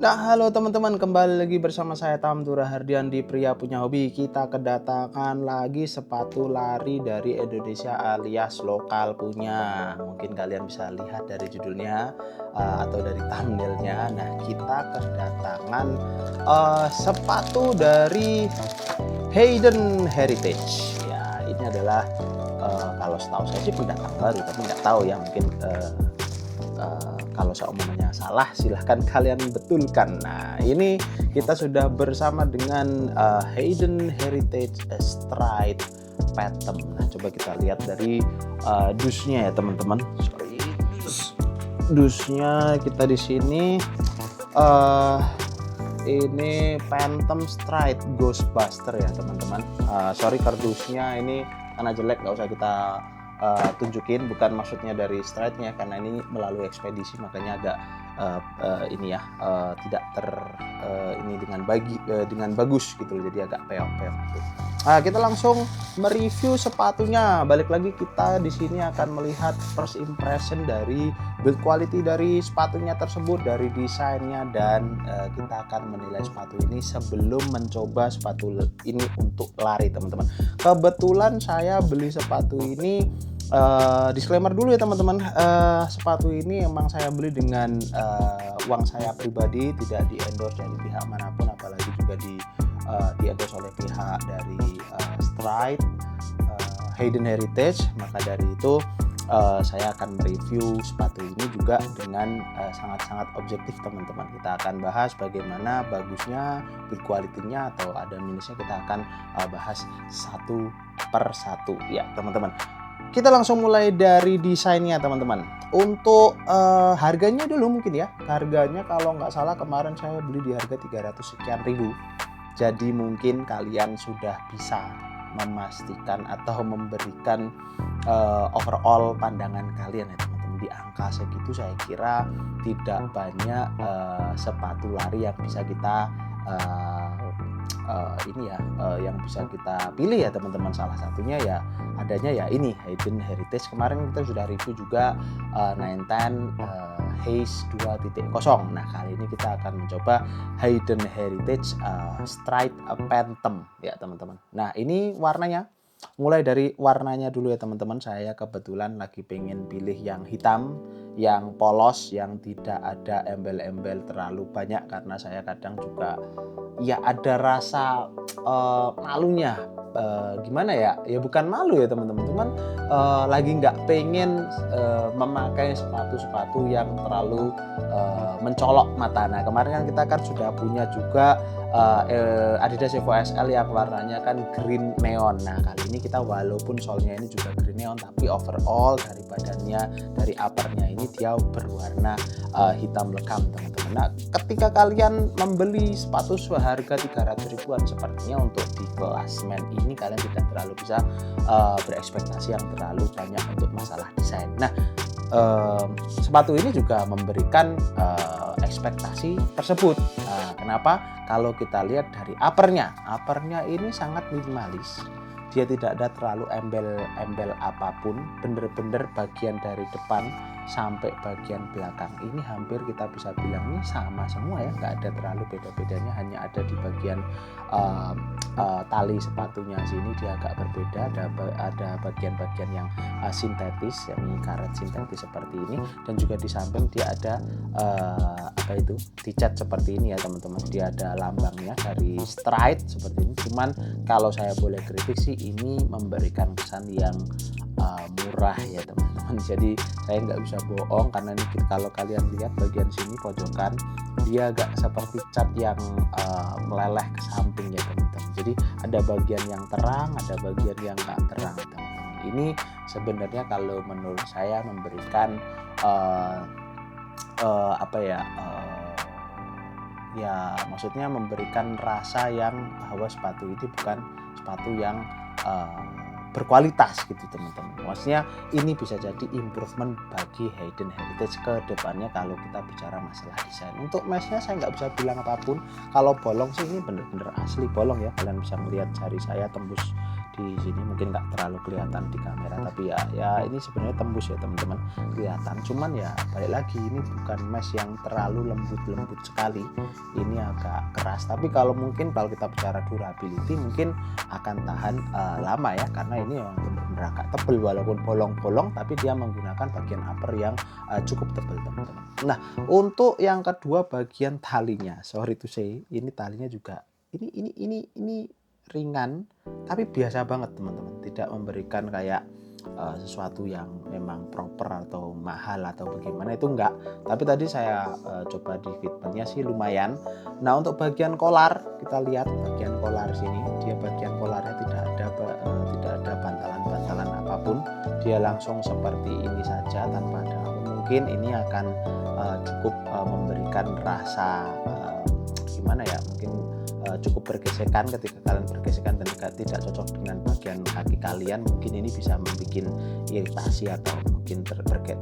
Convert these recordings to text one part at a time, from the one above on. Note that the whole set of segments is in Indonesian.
Nah, halo teman-teman, kembali lagi bersama saya Tamtura Hardian di Pria Punya Hobi. Kita kedatangan lagi sepatu lari dari Indonesia alias lokal punya. Mungkin kalian bisa lihat dari judulnya atau dari thumbnailnya. Nah, kita kedatangan sepatu dari Hayden Heritage. Ya, ini adalah kalau setahu saya sih pendatang baru, tapi nggak tahu ya, mungkin kalau seumumnya salah silahkan kalian betulkan. Nah, ini kita sudah bersama dengan Hayden Heritage Stride Phantom. Nah, coba kita lihat dari dusnya ya teman-teman. Sorry, dusnya kita di sini ini Phantom Stride Ghostbuster ya teman-teman. Sorry kardusnya ini karena jelek, nggak usah kita tunjukin, bukan maksudnya dari stride-nya, karena ini melalui ekspedisi makanya agak tidak ini dengan bagus gitu, jadi agak peok-peok gitu. Nah, kita langsung mereview sepatunya. Balik lagi, kita di sini akan melihat first impression dari build quality dari sepatunya tersebut, dari desainnya, dan kita akan menilai sepatu ini sebelum mencoba sepatu ini untuk lari teman-teman. Kebetulan saya beli sepatu ini, disclaimer dulu ya teman-teman, sepatu ini emang saya beli dengan uang saya pribadi, tidak di endorse dari pihak manapun, apalagi juga di endorse oleh pihak dari Stride Hayden Heritage. Maka dari itu saya akan mereview sepatu ini juga dengan sangat-sangat objektif teman-teman. Kita akan bahas bagaimana bagusnya, build quality-nya, atau ada minusnya, kita akan bahas satu per satu ya teman-teman. Kita langsung mulai dari desainnya teman-teman. Untuk harganya dulu mungkin ya. Harganya kalau nggak salah kemarin saya beli di harga 300 sekian ribu. Jadi mungkin kalian sudah bisa memastikan atau memberikan overall pandangan kalian ya teman-teman. Di angka segitu saya kira tidak banyak sepatu lari yang bisa kita yang bisa kita pilih ya teman-teman. Salah satunya ya adanya ya ini Hayden Heritage. Kemarin kita sudah review juga 910 Haze 2.0. Nah, kali ini kita akan mencoba Hayden Heritage Stride Phantom ya teman-teman. Nah, ini warnanya, mulai dari warnanya dulu ya teman-teman. Saya kebetulan lagi pengen pilih yang hitam, yang polos, yang tidak ada embel-embel terlalu banyak, karena saya kadang juga ya ada rasa malunya. Gimana ya bukan malu ya teman-teman, cuman lagi nggak pengen memakai sepatu-sepatu yang terlalu mencolok mata. Nah, kemarin kan kita sudah punya juga Adidas Evo SL yang warnanya kan green neon. Nah, kali ini kita walaupun solnya ini juga green neon, tapi overall dari badannya, dari uppernya ini dia berwarna hitam lekam teman-teman. Nah, ketika kalian membeli sepatu seharga 300 ribuan, sepertinya untuk di kelas men ini kalian tidak terlalu bisa berekspektasi yang terlalu banyak untuk masalah desain. Nah, sepatu ini juga memberikan ekspektasi tersebut. Nah, kenapa? Kalau kita lihat dari uppernya ini sangat minimalis. Dia tidak ada terlalu embel-embel apapun, bener-bener bagian dari depan sampai bagian belakang ini hampir kita bisa bilang ini sama semua ya, nggak ada terlalu beda-bedanya. Hanya ada di bagian tali sepatunya sini dia agak berbeda, ada bagian-bagian yang sintetis, yakni karet sintetis seperti ini, dan juga di samping dia ada dicat seperti ini ya teman-teman. Dia ada lambangnya dari Stride seperti ini. Cuman kalau saya boleh kritik sih, ini memberikan kesan yang murah ya teman-teman. Jadi saya nggak bisa bohong, karena ini kalau kalian lihat bagian sini pojokan, dia agak seperti cat yang meleleh ke samping ya teman-teman. Jadi ada bagian yang terang, ada bagian yang nggak terang teman-teman. Ini sebenarnya kalau menurut saya memberikan maksudnya memberikan rasa yang bahwa sepatu ini bukan sepatu yang berkualitas gitu teman-teman. Maksudnya ini bisa jadi improvement bagi Hayden Heritage ke depannya kalau kita bicara masalah desain. Untuk meshnya saya nggak bisa bilang apapun. Kalau bolong sih ini bener-bener asli bolong ya. Kalian bisa melihat jari saya tembus di sini mungkin nggak terlalu kelihatan di kamera, tapi ya ini sebenarnya tembus ya teman-teman, kelihatan. Cuman ya balik lagi, ini bukan mesh yang terlalu lembut sekali, ini agak keras. Tapi kalau kita bicara durability mungkin akan tahan lama ya, karena ini memang benar-benar agak tebel, walaupun bolong-bolong tapi dia menggunakan bagian upper yang cukup tebal teman-teman. Nah, untuk yang kedua bagian talinya, sorry to say, ini talinya juga ini ringan tapi biasa banget teman-teman, tidak memberikan kayak sesuatu yang memang proper atau mahal atau bagaimana, itu enggak. Tapi tadi saya coba di fitmentnya sih lumayan. Nah, untuk bagian kolar, kita lihat bagian kolar sini, dia bagian kolarnya tidak ada bantalan-bantalan apapun, dia langsung seperti ini saja tanpa ada. Mungkin ini akan cukup memberikan rasa gimana ya, mungkin cukup bergesekan. Ketika kalian bergesekan dan tidak cocok dengan bagian kaki kalian, mungkin ini bisa membuat iritasi atau mungkin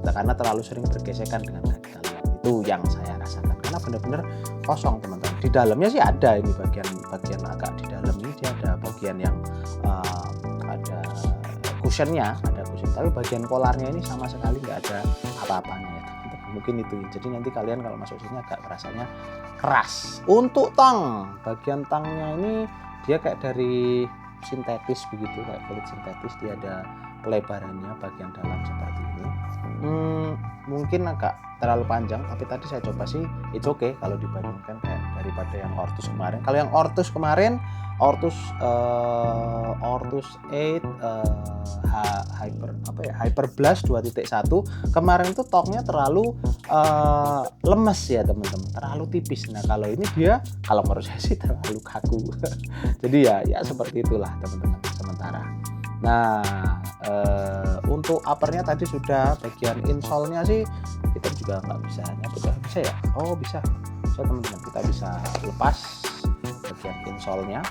karena terlalu sering bergesekan dengan kaki kalian. Itu yang saya rasakan, karena benar-benar kosong teman-teman. Di dalamnya sih ada, ini bagian agak di dalam ini dia ada bagian yang ada cushionnya, tapi bagian kolarnya ini sama sekali nggak ada apa-apanya ya teman-teman. Mungkin itu, jadi nanti kalian kalau masuk sini agak rasanya keras. Untuk bagian tangnya ini dia kayak dari sintetis begitu, kayak kulit sintetis, dia ada pelebarannya bagian dalam seperti ini. Mungkin agak terlalu panjang, tapi tadi saya coba sih it's okay kalau dibandingkan kayak daripada yang Ortus kemarin. Kalau yang Ortus kemarin, Ortus 8 Hyper Blast 2.1 kemarin itu toknya terlalu lemes ya teman-teman, terlalu tipis. Nah, kalau ini dia, kalau menurut saya sih terlalu kaku. Jadi ya seperti itulah teman-teman sementara. Nah, untuk uppernya tadi sudah, bagian insole-nya sih kita juga nggak bisa ya. Oh bisa teman-teman, kita bisa lepas bagian insole-nya.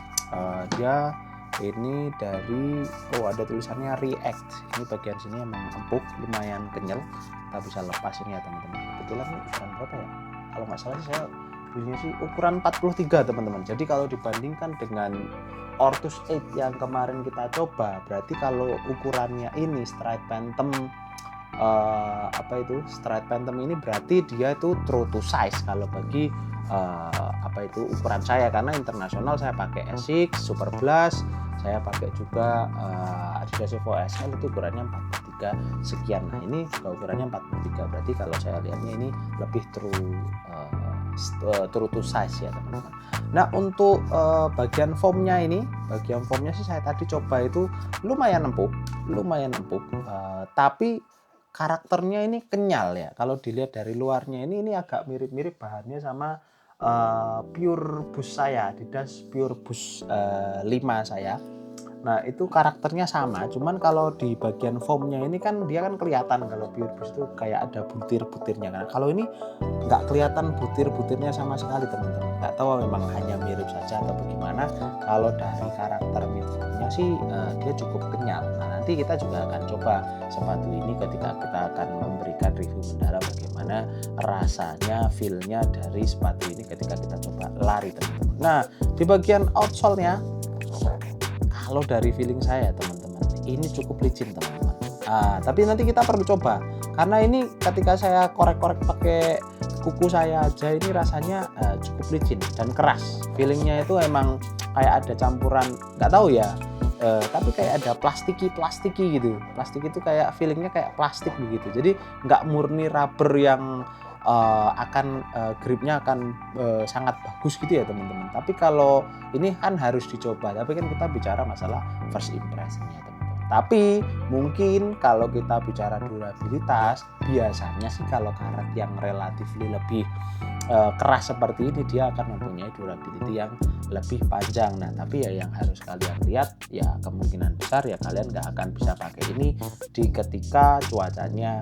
Dia ini dari ada tulisannya React. Ini bagian sini emang empuk, lumayan kenyal. Kita bisa lepas ini ya teman-teman. Kebetulan ini ukuran berapa ya? Kalau nggak salah saya belinya sih ukuran 43 teman-teman. Jadi kalau dibandingkan dengan Ortus 8 yang kemarin kita coba, berarti kalau ukurannya ini Stride Phantom Stride Phantom ini berarti dia itu true to size kalau bagi ukuran saya, karena internasional saya pakai Asics Super Blast, saya pakai juga Adidas Evo SL, itu ukurannya 43 sekian. Nah, ini juga ukurannya 43, berarti kalau saya lihatnya ini lebih true to size ya teman-teman. Nah, untuk bagian foamnya sih saya tadi coba itu lumayan empuk, tapi karakternya ini kenyal ya. Kalau dilihat dari luarnya ini agak mirip-mirip bahannya sama Pure Boost saya, Adidas Pure Boost 5 saya. Nah, itu karakternya sama, cuman kalau di bagian foamnya ini kan dia kan kelihatan, kalau Pure Boost itu kayak ada butir-butirnya kan. Kalau ini nggak kelihatan butir-butirnya sama sekali teman-teman. Nggak tahu memang hanya mirip saja atau bagaimana. Kalau dari karakter midfoamnya sih dia cukup kenyal. Nah, nanti kita juga akan coba sepatu ini ketika kita akan memberikan review mendalam bagaimana rasanya, feel-nya dari sepatu ini ketika kita coba lari teman-teman. Nah, di bagian outsole-nya, kalau dari feeling saya teman-teman, ini cukup licin teman-teman. Tapi nanti kita perlu coba, karena ini ketika saya korek-korek pakai kuku saya aja, ini rasanya cukup licin dan keras. Feelingnya itu emang kayak ada campuran, nggak tahu ya, tapi kayak ada plastiki gitu. Plastik itu kayak feelingnya kayak plastik begitu. Jadi nggak murni rubber yang gripnya akan sangat bagus gitu ya teman-teman. Tapi kalau ini kan harus dicoba, tapi kan kita bicara masalah first impression-nya teman-teman. Tapi mungkin kalau kita bicara durabilitas, biasanya sih kalau karet yang relatifly lebih keras seperti ini, dia akan mempunyai durability yang lebih panjang. Nah, tapi ya yang harus kalian lihat, ya kemungkinan besar ya kalian nggak akan bisa pakai ini ketika cuacanya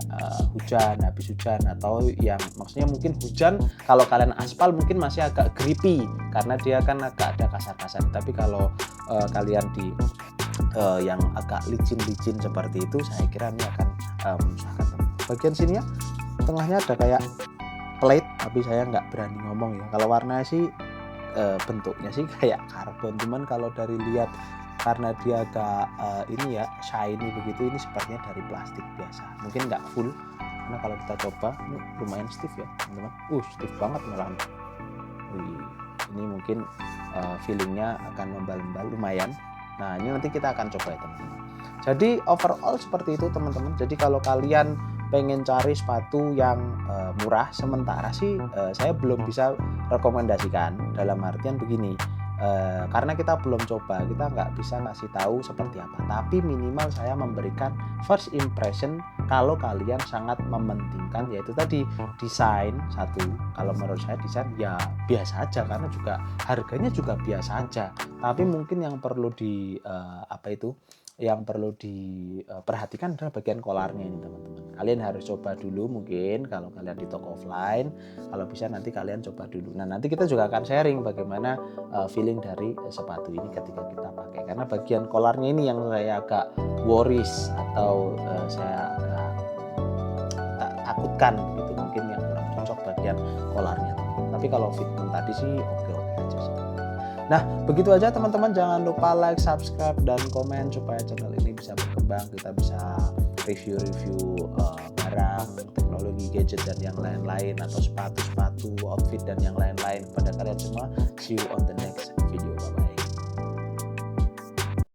hujan, habis hujan, atau yang maksudnya mungkin hujan, kalau kalian aspal mungkin masih agak grippy karena dia kan agak ada kasar-kasar. Tapi kalau kalian di yang agak licin-licin seperti itu, saya kira ini akan menyusahkan. Bagian sini ya, tengahnya ada kayak plate, tapi saya nggak berani ngomong ya. Kalau warna sih bentuknya sih kayak karbon, cuman kalau dari lihat karena dia agak ini ya shiny begitu, ini sepertinya dari plastik biasa, mungkin nggak full, karena kalau kita coba ini lumayan stiff ya teman-teman. Stiff banget malahan. Ini mungkin feelingnya akan membal-membal lumayan. Nah ini nanti kita akan coba ya teman-teman. Jadi overall seperti itu teman-teman. Jadi kalau kalian pengen cari sepatu yang murah, sementara sih saya belum bisa rekomendasikan, dalam artian begini, karena kita belum coba, kita nggak bisa ngasih tahu seperti apa, tapi minimal saya memberikan first impression kalau kalian sangat mementingkan yaitu tadi desain satu. Kalau menurut saya desain ya biasa aja, karena juga harganya juga biasa aja, tapi mungkin yang perlu yang perlu diperhatikan adalah bagian kolarnya ini teman-teman. Kalian harus coba dulu mungkin kalau kalian di toko offline, kalau bisa nanti kalian coba dulu. Nah nanti kita juga akan sharing bagaimana feeling dari sepatu ini ketika kita pakai, karena bagian kolarnya ini yang saya agak worries atau saya agak takutkan gitu, mungkin yang kurang cocok bagian kolarnya teman-teman. Tapi kalau fitment tadi sih oke-oke aja sih. Nah begitu aja teman-teman, jangan lupa like, subscribe, dan komen supaya channel ini bisa berkembang, kita bisa review-review barang, teknologi, gadget, dan yang lain-lain, atau sepatu, outfit, dan yang lain-lain kepada kalian semua. See you on the